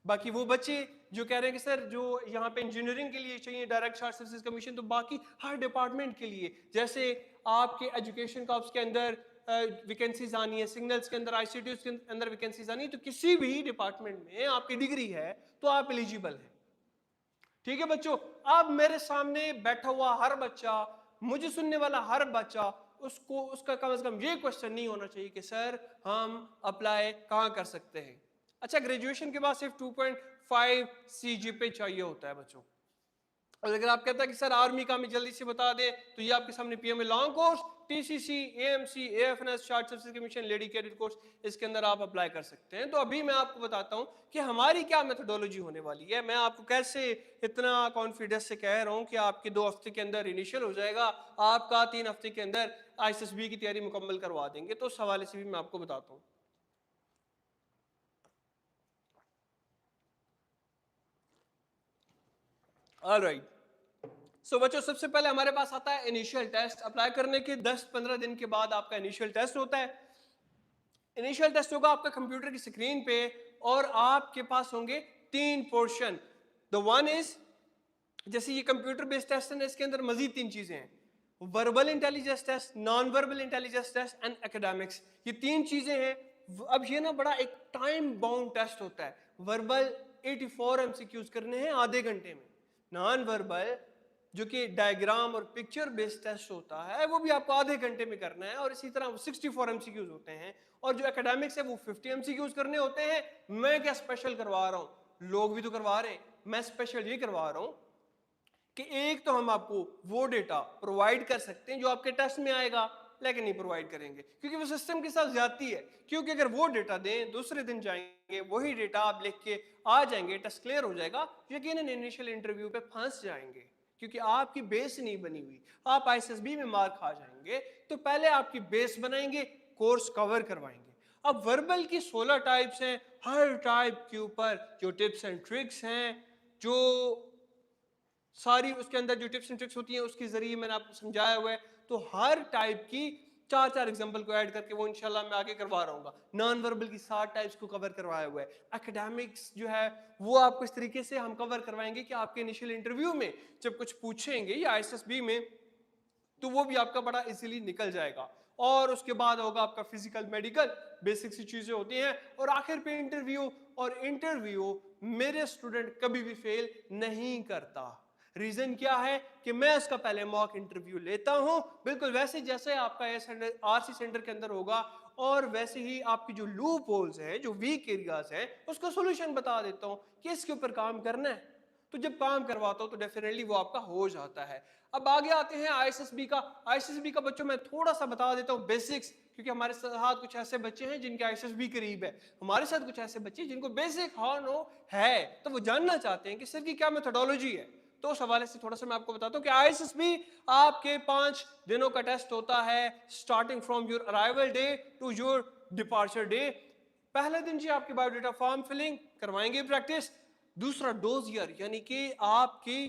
باقی وہ بچے جو کہہ رہے ہیں کہ سر جو یہاں پہ انجینئرنگ کے لیے چاہیے ڈائریکٹ چارج سروسز کمیشن، تو باقی ہر ڈپارٹمنٹ کے لیے جیسے آپ کے ایجوکیشن کارپس کے اندر ویکینسیز آنی ہے، سگنلز کے اندر، ICTs کے اندر ویکینسیز آنی ہے، تو کسی بھی ڈپارٹمنٹ میں آپ کی ڈگری ہے تو آپ ایلیجیبل ہیں. ٹھیک ہے بچوں. اب میرے سامنے بیٹھا ہوا ہر بچہ، مجھے سننے والا ہر بچہ، اس کا کم از کم یہ کوشچن نہیں ہونا چاہیے کہ سر ہم اپلائی کہاں کر سکتے ہیں. اچھا گریجویشن کے بعد صرف 2.5 CGPA چاہیے ہوتا ہے بچوں. اور اگر آپ کہتا ہے کہ سر آرمی کا ہمیں جلدی سے بتا دیں تو یہ آپ کے سامنے PM long course, TCC، AMC، AFNS، charge services commission, lady cadet course, اس کے اندر آپ اپلائی کر سکتے ہیں. تو ابھی میں آپ کو بتاتا ہوں کہ ہماری کیا میتھڈولوجی ہونے والی ہے. میں آپ کو کیسے اتنا کانفیڈنس سے کہہ رہا ہوں کہ آپ کے 2 ہفتے کے اندر انیشیل ہو جائے گا، آپ کا 3 ہفتے کے اندر ISSB کی تیاری مکمل کروا دیں گے. تو اس حوالے سے بھی میں آپ کو بتاتا ہوں. آلرائٹ. سو بچوں سب سے پہلے ہمارے پاس آتا ہے انیشیل ٹیسٹ. اپلائی کرنے کے 10-15 دن کے بعد آپ کا انیشیل ٹیسٹ ہوتا ہے. انیشیل ٹیسٹ ہوگا آپ کا کمپیوٹر کی سکرین پہ اور آپ کے پاس ہوں گے 3 پورشن. The one is جیسے یہ کمپیوٹر بیس ٹیسٹ ہے، اس کے اندر مزید 3 چیزیں ہیں: verbal intelligence test, non verbal intelligence test and academics. یہ 3 چیزیں ہیں. اب یہ نا بڑا ایک ٹائم باؤنڈ ٹیسٹ ہوتا ہے. وربل 84 MCQs کرنے ہیں آدھے گھنٹے میں. نان وربل جو کہ ڈائیگرام اور پکچر بیس ٹیسٹ ہوتا ہے وہ بھی آپ کو آدھے گھنٹے میں کرنا ہے، اور اسی طرح 64 MCQs ہوتے ہیں. اور جو اکیڈیمکس ہے وہ 50 MCQs کرنے ہوتے ہیں. میں کیا اسپیشل کروا رہا ہوں، لوگ بھی تو کروا رہے ہیں، میں اسپیشل یہ کروا رہا ہوں کہ ایک تو ہم آپ کو وہ ڈیٹا پرووائڈ کر سکتے ہیں جو آپ کے ٹیسٹ میں آئے گا، لیکن نہیں پرووائڈ کریں گے کیونکہ وہ سسٹم کے ساتھ زیادتی ہے. کیونکہ اگر وہ ڈیٹا دیں، دوسرے دن جائیں گے وہی ڈیٹا آپ لکھ کے آ جائیں گے، ٹیسٹ کلیئر ہو جائے گا، یقیناً انیشیل انٹرویو پہ پھنس جائیں گے کیونکہ آپ کی بیس نہیں بنی ہوئی. آپ ISSB میں مارک کھا جائیں گے. تو پہلے آپ کی بیس بنائیں گے، کورس کور کروائیں گے. اب وربل کی 16 ٹائپس ہیں. ہر ٹائپ کے اوپر جو ٹپس اینڈ ٹرکس ہیں، جو ساری اس کے اندر جو ٹپس اینڈ ٹرکس ہوتی ہیں اس کے ذریعے میں نے آپ کو سمجھایا ہوا ہے. تو ہر ٹائپ کی 4 ایگزامپل کو ایڈ کر کے وہ انشاءاللہ میں آگے کروا رہا ہوں گا. نان وربل کی 60 ٹائپس کو کور کروایا ہوا ہے. اکیڈیمکس جو ہے وہ آپ کو اس طریقے سے ہم کور کروائیں گے کہ آپ کے انیشیل انٹرویو میں جب کچھ پوچھیں گے یا ISSB میں تو وہ بھی آپ کا بڑا ایزیلی نکل جائے گا. اور اس کے بعد ہوگا آپ کا فزیکل، میڈیکل، بیسک سی چیزیں ہوتی ہیں. اور آخر پہ انٹرویو. اور انٹرویو میرے اسٹوڈنٹ کبھی بھی فیل نہیں کرتا. ریزن کیا ہے کہ میں اس کا پہلے موک انٹرویو لیتا ہوں، بالکل ویسے جیسے آپ کا RC سینٹر کے اندر ہوگا، اور ویسے ہی آپ کی جو لوپ ہولز ہیں، جو ویک ایریاز ہیں، اس کا سولوشن بتا دیتا ہوں کہ اس کے اوپر کام کرنا ہے. تو جب کام کرواتا ہوں تو ڈیفینیٹلی وہ آپ کا ہو جاتا ہے. اب آگے آتے ہیں ISSB کا. ISSB کا بچوں میں تھوڑا سا بتا دیتا ہوں بیسکس، کیونکہ ہمارے ساتھ کچھ ایسے بچے ہیں جن کے ISSB قریب ہے، ہمارے ساتھ کچھ ایسے بچے جن کو بیسک نو ہے، تو وہ جاننا چاہتے ہیں کہ سر کی کیا میتھڈولوجی ہے. تو اس حوالے سے تھوڑا سا میں آپ کو بتاتا ہوں کہ ISSB آپ کے 5 دنوں کا ٹیسٹ ہوتا ہے، starting from your arrival day to your departure day. پہلے دن جی آپ کی بایو ڈیٹا فارم فلنگ کروائیں گے پریکٹس. دوسرا ڈوز ایئر، یعنی کہ آپ کی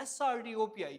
SRT, OPI,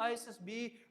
ISSB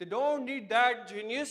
They don't need that genius,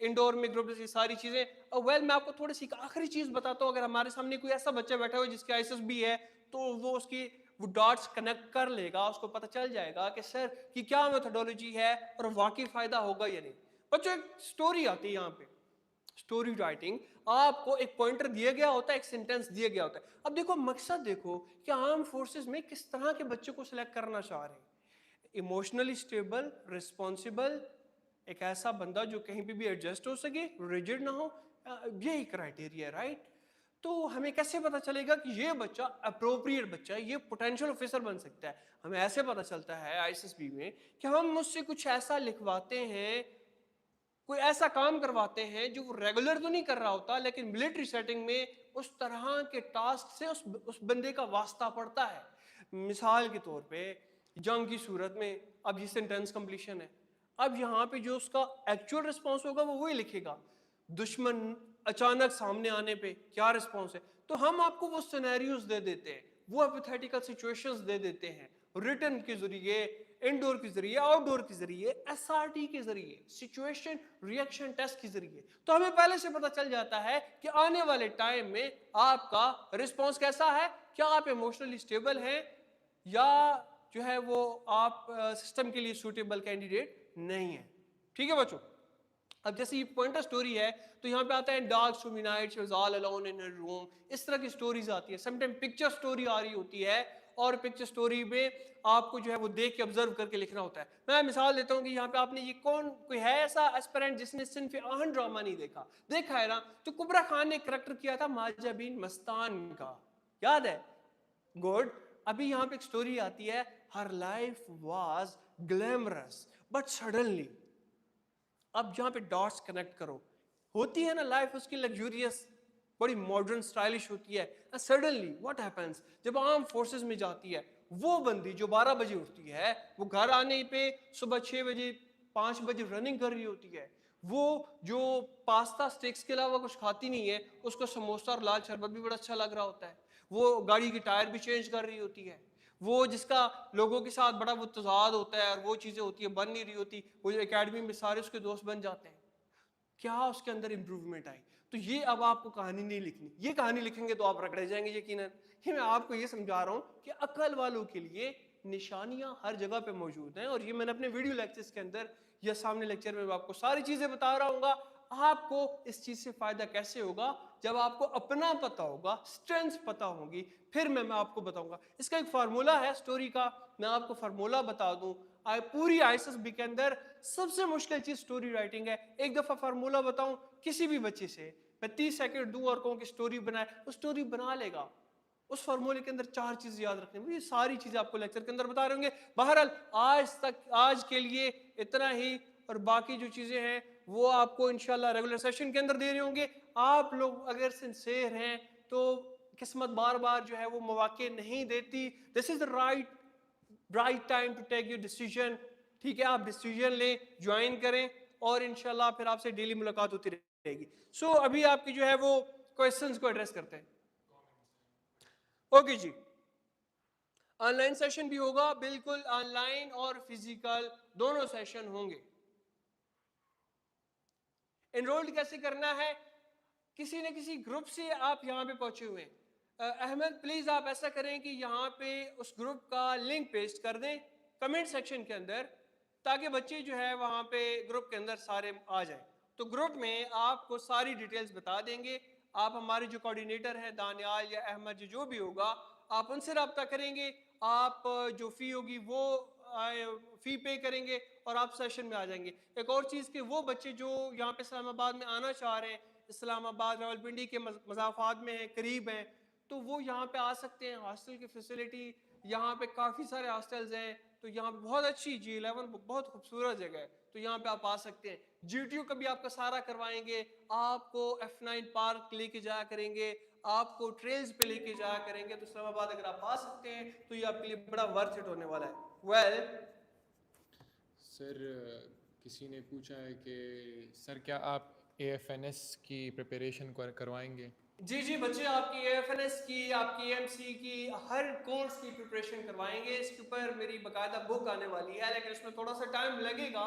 Indore میں گروپ، یہ ساری چیزیں. ویل میں آپ کو تھوڑی سی آخری چیز بتاتا ہوں. اگر ہمارے سامنے کوئی ایسا بچہ بیٹھا ہوا ہے جس کے آئیسس بھی ہے تو وہ اس کی وہ ڈاٹس کنیکٹ کر لے گا, اس کو پتہ چل جائے گا کہ سر کی کیا میتھڈولوجی ہے اور واقعی فائدہ ہوگا یا نہیں. بچوں ایک سٹوری آتی ہے یہاں پہ, اسٹوری رائٹنگ. آپ کو ایک پوائنٹر دیا گیا ہوتا ہے, ایک سینٹینس دیا گیا ہوتا ہے. اب دیکھو مقصد دیکھو کہ آرم فورسز میں کس طرح کے بچے کو سلیکٹ کرنا چاہ رہے ہیں. ایموشنلی اسٹیبل, رسپانسبل, ایک ایسا بندہ جو کہیں پہ بھی ایڈجسٹ ہو سکے, ریجڈ نہ ہو, یہی کرائٹیریا, رائٹ. تو ہمیں کیسے پتا چلے گا کہ یہ بچہ اپروپریٹ بچہ ہے, یہ پوٹینشیل آفیسر بن سکتا ہے؟ ہمیں ایسے پتا چلتا ہے آئی ایس ایس بی میں کہ ہم مجھ سے کچھ ایسا لکھواتے ہیں, کوئی ایسا کام کرواتے ہیں جو وہ ریگولر تو نہیں کر رہا ہوتا, لیکن ملٹری سیٹنگ میں اس طرح کے ٹاسک سے اس بندے کا واسطہ پڑتا ہے. مثال کے طور پہ جنگ کی صورت میں اب یہ سینٹینس کمپلیشن ہے, اب یہاں پہ جو اس کا ایکچوئل رسپانس ہوگا وہ وہی لکھے گا. دشمن اچانک سامنے آنے پہ کیا رسپانس ہے, تو ہم آپ کو وہ سینیریوز دے دیتے ہیں, وہ ہائپوتھیٹیکل سچویشنز دے دیتے ہیں, ریٹن کے ذریعے, انڈور کے ذریعے, آؤٹ ڈور کے ذریعے, ایس آر ٹی کے ذریعے, سچویشن ریئیکشن ٹیسٹ کے ذریعے. تو ہمیں پہلے سے پتہ چل جاتا ہے کہ آنے والے ٹائم میں آپ کا رسپانس کیسا ہے, کیا آپ ایموشنلی اسٹیبل ہیں یا جو ہے وہ آپ سسٹم کے لیے سوٹیبل کینڈیڈیٹ نہیں ہیں. ٹھیک ہے بچوں. اب جیسے یہ پوائنٹر سٹوری ہے تو یہاں پہ آتا ہے dark stormy night she was all alone in her room, اس طرح کی سٹوریز آتی ہیں. سم ٹائم پکچر سٹوری آ رہی ہوتی ہے اور پکچر سٹوری میں آپ کو جو ہے وہ دیکھ کے آبزرو کر کے لکھنا ہوتا ہے. میں مثال دیتا ہوں کہ یہاں پہ آپ نے یہ کوئی ہے ایسا ایسپیرنٹ جس نے صنف آہن ڈرامہ نہیں دیکھا؟ دیکھا ہے نا. تو کبرا خان نے ایک کریکٹر کیا تھا ماجہ بین مستان کا, یاد ہے؟ گڈ. ابھی یہاں پہ ایک سٹوری آتی ہے, her life was glamorous but suddenly. اب جہاں پہ ڈاٹس کنیکٹ کرو, ہوتی ہے نا لائف اس کی لگزوریس, بڑی ماڈرن اسٹائلش ہوتی ہے. سڈنلی واٹ ہیپنس, جب آرم فورسز میں جاتی ہے, وہ بندی جو 12 بجے اٹھتی ہے وہ گھر آنے پہ صبح 6 بجے 5 بجے رننگ کر رہی ہوتی ہے. وہ جو پاستا سٹیکس کے علاوہ کچھ کھاتی نہیں ہے, اس کو سموسہ اور لال شربت بھی بڑا اچھا لگ رہا ہوتا ہے. وہ گاڑی کی ٹائر بھی چینج کر رہی ہوتی ہے. وہ جس کا لوگوں کے ساتھ بڑا وہ تضاد ہوتا ہے اور وہ چیزیں ہوتی ہیں بن نہیں رہی ہوتی, وہ جو اکیڈمی میں سارے اس کے دوست بن جاتے ہیں. کیا اس کے اندر امپروومنٹ آئی. تو یہ اب آپ کو کہانی نہیں لکھنی, یہ کہانی لکھیں گے تو آپ رگڑے جائیں گے یقیناً. یہ میں آپ کو یہ سمجھا رہا ہوں کہ عقل والوں کے لیے نشانیاں ہر جگہ پہ موجود ہیں, اور یہ میں نے اپنے ویڈیو لیکچرز کے اندر یا سامنے لیکچر میں آپ کو ساری چیزیں بتا رہا ہوں گا. آپ کو اس چیز سے فائدہ کیسے ہوگا جب آپ کو اپنا پتا ہوگا, اسٹرینتھ پتا ہوگی, پھر میں آپ کو بتاؤں گا. اس کا ایک فارمولہ ہے سٹوری کا, میں آپ کو فارمولہ بتا دوں. پوری آئی ایس ایس بی کے اندر سب سے مشکل چیز سٹوری رائٹنگ ہے. ایک دفعہ فارمولہ بتاؤں کسی بھی بچے سے, میں 30 سیکنڈ دوں اور کہوں کہ سٹوری بنائے, وہ سٹوری بنا لے گا. اس فارمولے کے اندر 4 چیز یاد رکھنے, یہ ساری چیزیں آپ کو لیکچر کے اندر بتا رہے ہوں گے. بہرحال آج کے لیے اتنا ہی, اور باقی جو چیزیں ہیں وہ آپ کو انشاءاللہ ریگولر سیشن کے اندر دے رہے ہوں گے. آپ لوگ اگر سنسیئر ہیں تو قسمت بار بار جو ہے وہ مواقع نہیں دیتی. This is the right time to take your decision. ٹھیک ہے, آپ ڈیسیژن لیں, جوائن کریں, اور انشاءاللہ پھر آپ سے ڈیلی ملاقات ہوتی رہے گی. سو ابھی آپ کی جو ہے وہ کوئسچنز کو ایڈریس کرتے ہیں. اوکے جی, آن لائن سیشن بھی ہوگا, بالکل آن لائن اور فزیکل دونوں سیشن ہوں گے. انرولڈ کیسے کرنا ہے؟ کسی نہ کسی گروپ سے آپ یہاں پہ پہنچے ہوئے ہیں. احمد پلیز آپ ایسا کریں کہ یہاں پہ اس گروپ کا لنک پیسٹ کر دیں کمنٹ سیکشن کے اندر, تاکہ بچے جو ہے وہاں پہ گروپ کے اندر سارے آ جائیں. تو گروپ میں آپ کو ساری ڈیٹیلز بتا دیں گے. آپ ہمارے جو کوآرڈینیٹر ہیں دانیال یا احمد جو بھی ہوگا, آپ ان سے رابطہ کریں گے. آپ جو فی ہوگی وہ فی پے کریں گے اور آپ سیشن میں آ جائیں گے. ایک اور چیز کہ وہ بچے جو یہاں پہ اسلام آباد میں آنا چاہ رہے ہیں, اسلام آباد راولپنڈی کے مضافات میں ہیں, قریب ہیں, تو وہ یہاں پہ آ سکتے ہیں. ہاسٹل کی فیسلٹی یہاں پہ کافی سارے ہاسٹلز ہیں, تو یہاں پہ بہت اچھی G11 بہت خوبصورت جگہ ہے, تو یہاں پہ آپ آ سکتے ہیں. GTU کا بھی آپ کا سارا کروائیں گے, آپ کو F9 پارک لے کے جایا کریں گے, آپ کو ٹریلز پہ لے کے جایا کریں گے. تو اسلام آباد اگر آپ آ سکتے ہیں تو یہ آپ کے لیے بڑا ورتھ اٹ ہونے والا ہے. ویل سر کسی نے پوچھا ہے کہ سر کیا آپ AFNS کی پریپریشن کروائیں گے؟ جی بچے, آپ کی AFNS کی, آپ کی AMC کی, ہر کورس کی پریپریشن کروائیں گے. اس کے اوپر میری باقاعدہ بک آنے والی ہے, لیکن اس میں تھوڑا سا ٹائم لگے گا.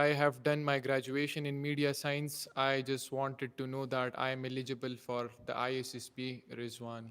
I have done my graduation in media science. I just wanted to know that I am eligible for the ISSP Rizwan.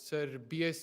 Sir, BS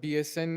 BSN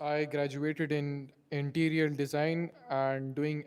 I graduated in interior design and doing